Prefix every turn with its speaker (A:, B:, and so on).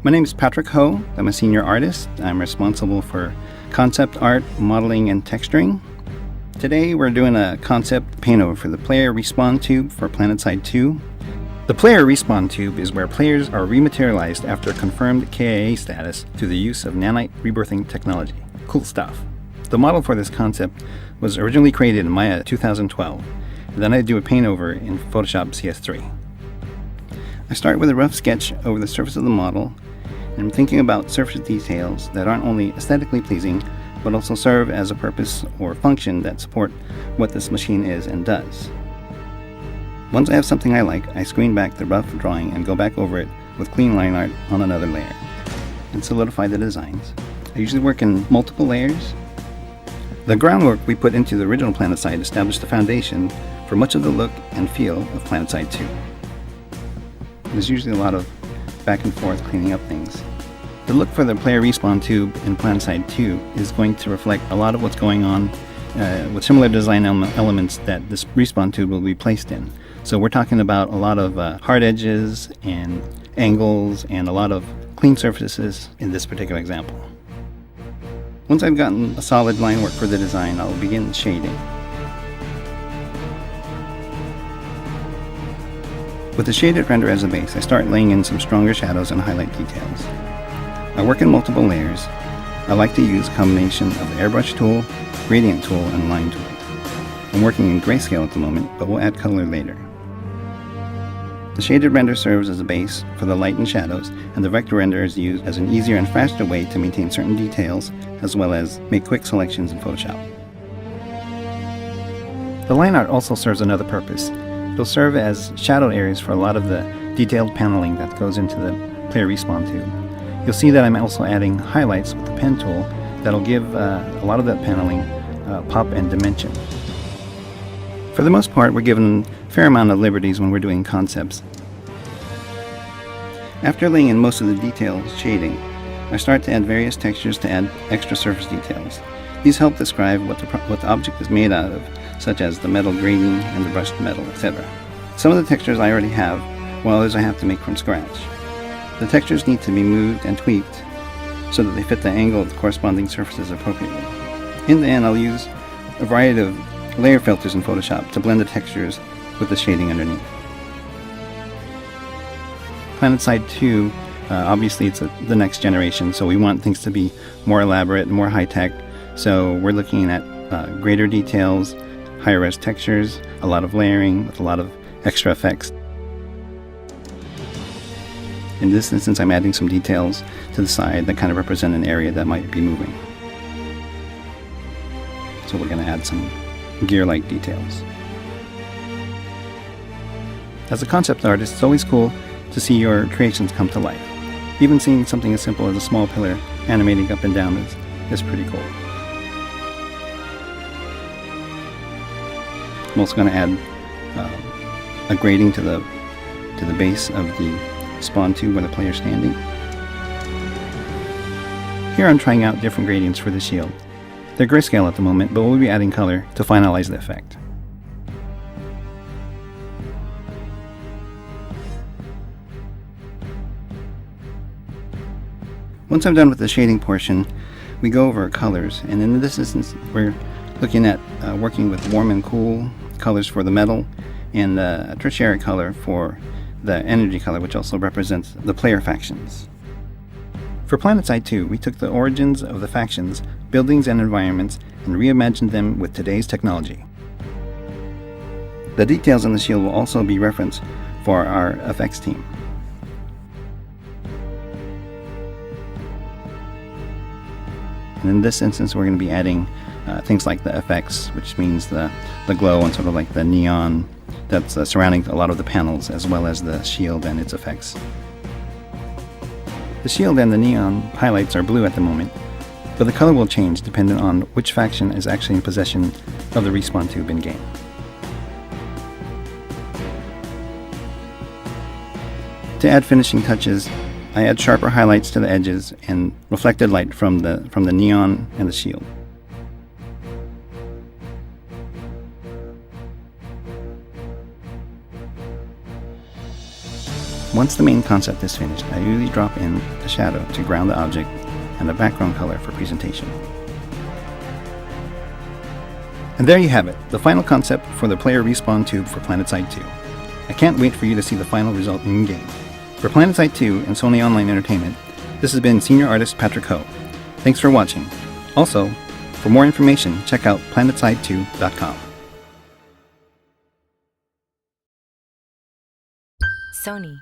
A: My name is Patrick Ho. I'm a senior artist. I'm responsible for concept art, modeling, and texturing. Today we're doing a concept paint-over for the player respawn tube for PlanetSide 2. The player respawn tube is where players are rematerialized after confirmed KIA status through the use of nanite rebirthing technology. Cool stuff. The model for this concept was originally created in Maya 2012, and then I do a paint-over in Photoshop CS3. I start with a rough sketch over the surface of the model, and I'm thinking about surface details that aren't only aesthetically pleasing, but also serve as a purpose or function that support what this machine is and does. Once I have something I like, I screen back the rough drawing and go back over it with clean line art on another layer, and solidify the designs. I usually work in multiple layers. The groundwork we put into the original PlanetSide established the foundation for much of the look and feel of PlanetSide 2. There's usually a lot of back and forth cleaning up things. The look for the player respawn tube in PlanetSide 2 is going to reflect a lot of what's going on with similar design elements that this respawn tube will be placed in. So we're talking about a lot of hard edges and angles and a lot of clean surfaces in this particular example. Once I've gotten a solid line work for the design, I'll begin shading. With the shaded render as a base, I start laying in some stronger shadows and highlight details. I work in multiple layers. I like to use a combination of the airbrush tool, gradient tool, and line tool. I'm working in grayscale at the moment, but we'll add color later. The shaded render serves as a base for the light and shadows, and the vector render is used as an easier and faster way to maintain certain details, as well as make quick selections in Photoshop. The line art also serves another purpose. It'll serve as shadow areas for a lot of the detailed paneling that goes into the player respawn tube. You'll see that I'm also adding highlights with the pen tool that'll give a lot of that paneling pop and dimension. For the most part, we're given a fair amount of liberties when we're doing concepts. After laying in most of the detailed shading, I start to add various textures to add extra surface details. These help describe what the object is made out of, such as the metal grating and the brushed metal, etc. Some of the textures I already have, while others I have to make from scratch. The textures need to be moved and tweaked so that they fit the angle of the corresponding surfaces appropriately. In the end, I'll use a variety of layer filters in Photoshop to blend the textures with the shading underneath. PlanetSide 2, obviously it's the next generation, so we want things to be more elaborate and more high-tech. So we're looking at greater details, higher res textures, a lot of layering with a lot of extra effects. In this instance, I'm adding some details to the side that kind of represent an area that might be moving. So we're going to add some gear-like details. As a concept artist, it's always cool to see your creations come to life. Even seeing something as simple as a small pillar animating up and down is pretty cool. I'm also going to add a grading to the base of the spawn tube where the player is standing. Here I'm trying out different gradients for the shield. They're grayscale at the moment, but we'll be adding color to finalize the effect. Once I'm done with the shading portion, we go over colors, and in this instance we're looking at working with warm and cool colors for the metal and a tertiary color for the energy color, which also represents the player factions. For PlanetSide 2, we took the origins of the factions, buildings, and environments and reimagined them with today's technology. The details on the shield will also be referenced for our effects team. And in this instance, we're going to be adding things like the effects, which means the glow and sort of like the neon that's surrounding a lot of the panels, as well as the shield and its effects. The shield and the neon highlights are blue at the moment, but the color will change depending on which faction is actually in possession of the respawn tube in-game. To add finishing touches, I add sharper highlights to the edges and reflected light from the neon and the shield. Once the main concept is finished, I usually drop in a shadow to ground the object and a background color for presentation. And there you have it, the final concept for the player respawn tube for PlanetSide 2. I can't wait for you to see the final result in-game. For PlanetSide 2 and Sony Online Entertainment, this has been Senior Artist Patrick Ho. Thanks for watching. Also, for more information, check out planetside2.com.
B: Sony.